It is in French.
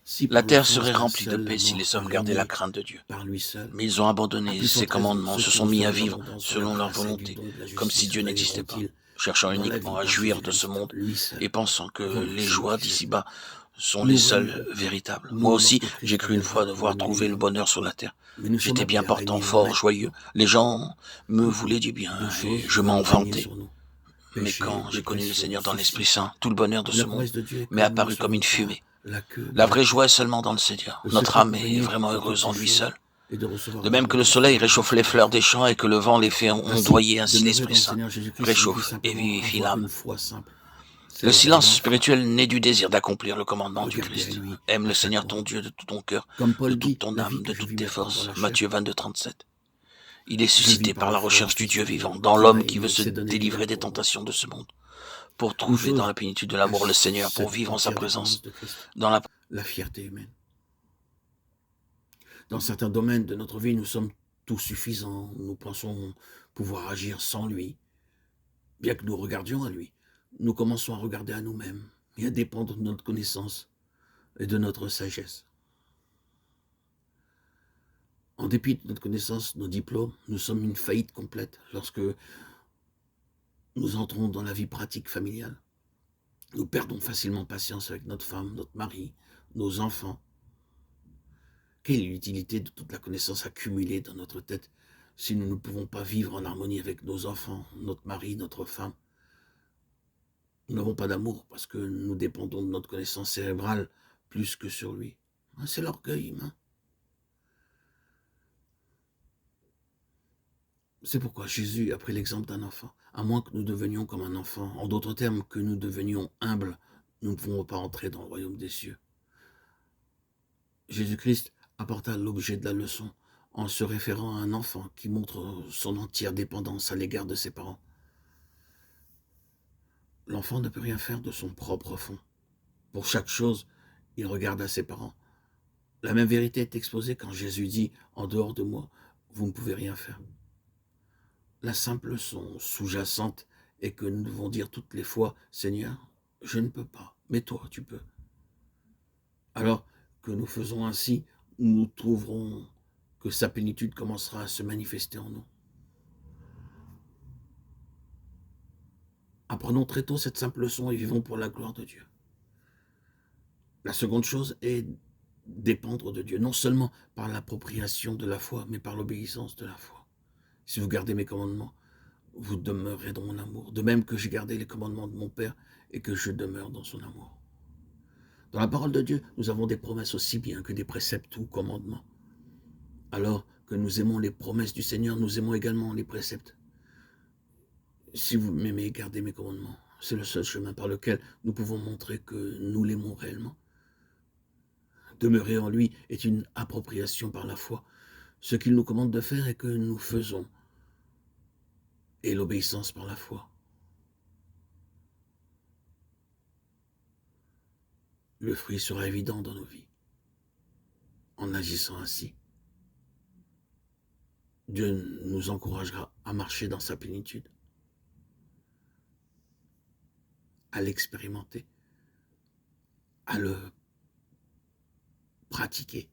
Si La par terre offense serait d'un remplie de seul la paix si mort les a hommes gardaient la régné crainte de Dieu. par lui seul, Mais ils ont à abandonné plus ses forte raison, commandements, ceux se qui sont mis à reçoivent vivre l'abondance de la selon leur grâce et du volonté, don de la comme si justice Dieu n'existait pas, règneront-ils cherchant dans la vie uniquement à par jouir de ce Jésus-Christ, monde lui et seul. pensant que les Remercions joies du Seigneur. d'ici-bas sont les Nous seules voyons, véritables. Moi nous, aussi, lorsque j'ai Christ cru une reviendra fois prendre devoir nos trouver le vies, bonheur sur la terre. mais nous sommes J'étais bien appelés à portant, régner fort, joyeux. maintenant. Les gens me Toutes voulaient du bien deux et choses je m'en veulent régner vantais. sur nous. Mais Péché, quand j'ai connu le dépression, Seigneur dans l'Esprit soucis. Saint, tout le bonheur de Mais ce la monde promesse de Dieu est que m'est nous ne apparu comme soyons une pas fumée. la queue, mais La la vraie joie est tête. seulement dans le Seigneur. Le Notre secret âme pour est régner vraiment de heureuse toutes en ces lui choses seul. est de recevoir De même que le l'abondance de soleil la réchauffe grâce les et du fleurs don. des champs et que le vent les fait Ainsi, ondoyer, ainsi demeurer l'Esprit dans le Saint Seigneur Jésus-Christ signifie réchauffe et simplement vivifie avoir l'âme. une foi simple, Le celle d'un silence enfant. spirituel naît du désir d'accomplir le commandement du Regardez à Christ. lui Aime à le chaque Seigneur ton moment. Dieu de tout ton cœur, Comme de Paul toute dit, ton la vie âme, que de je toutes vis tes maintenant dans forces. la chair, Matthieu 22, 37. Il est je vis suscité par par la la foi en recherche du Fils Dieu de Dieu vivant, dans qui m'a l'homme qui veut aimé et se s'est donné lui-même délivrer des pour moi. tentations de ce monde, pour Une trouver dans chose la plénitude de cache l'amour le Seigneur, pour cette vivre en sa entière dépendance présence, de Christ, dans la la fierté humaine. Dans certains domaines de notre vie, nous sommes tout suffisants, nous pensons pouvoir agir sans lui. Bien que nous regardions à lui, nous commençons à regarder à nous-mêmes et à dépendre de notre connaissance et de notre sagesse. En dépit de notre connaissance, nos diplômes, nous sommes une faillite complète lorsque nous entrons dans la vie pratique familiale. Nous perdons facilement patience avec notre femme, notre mari, nos enfants. Quelle est l'utilité de toute la connaissance accumulée dans notre tête si nous ne pouvons pas vivre en harmonie avec nos enfants, notre mari, notre femme? Nous n'avons pas d'amour parce que nous dépendons de notre connaissance cérébrale plus que sur lui. C'est l'orgueil humain. C'est pourquoi Jésus a pris l'exemple d'un enfant. À moins que nous devenions comme un enfant, en d'autres termes, que nous devenions humbles, nous ne pouvons pas entrer dans le royaume des cieux. Jésus-Christ apporta l'objet de la leçon en se référant à un enfant qui montre son entière dépendance à l'égard de ses parents. L'enfant ne peut rien faire de son propre fond. Pour chaque chose, il regarde à ses parents. La même vérité est exposée quand Jésus dit « En dehors de moi, vous ne pouvez rien faire ». La simple leçon sous-jacente est que nous devons dire toutes les fois « Seigneur, je ne peux pas, mais toi, tu peux ». Alors que nous faisons ainsi, nous trouverons que sa plénitude commencera à se manifester en nous. Apprenons très tôt cette simple leçon et vivons pour la gloire de Dieu. La seconde chose est dépendre de Dieu, non seulement par l'appropriation de la foi, mais par l'obéissance de la foi. Si vous gardez mes commandements, vous demeurerez dans mon amour, de même que j'ai gardé les commandements de mon Père et que je demeure dans son amour. Dans la parole de Dieu, nous avons des promesses aussi bien que des préceptes ou commandements. Alors que nous aimons les promesses du Seigneur, nous aimons également les préceptes. Si vous m'aimez, gardez mes commandements. C'est le seul chemin par lequel nous pouvons montrer que nous l'aimons réellement. Demeurer en lui est une appropriation par la foi. Ce qu'il nous commande de faire est que nous faisons. Et l'obéissance par la foi. Le fruit sera évident dans nos vies. En agissant ainsi, Dieu nous encouragera à marcher dans sa plénitude, à l'expérimenter, à le pratiquer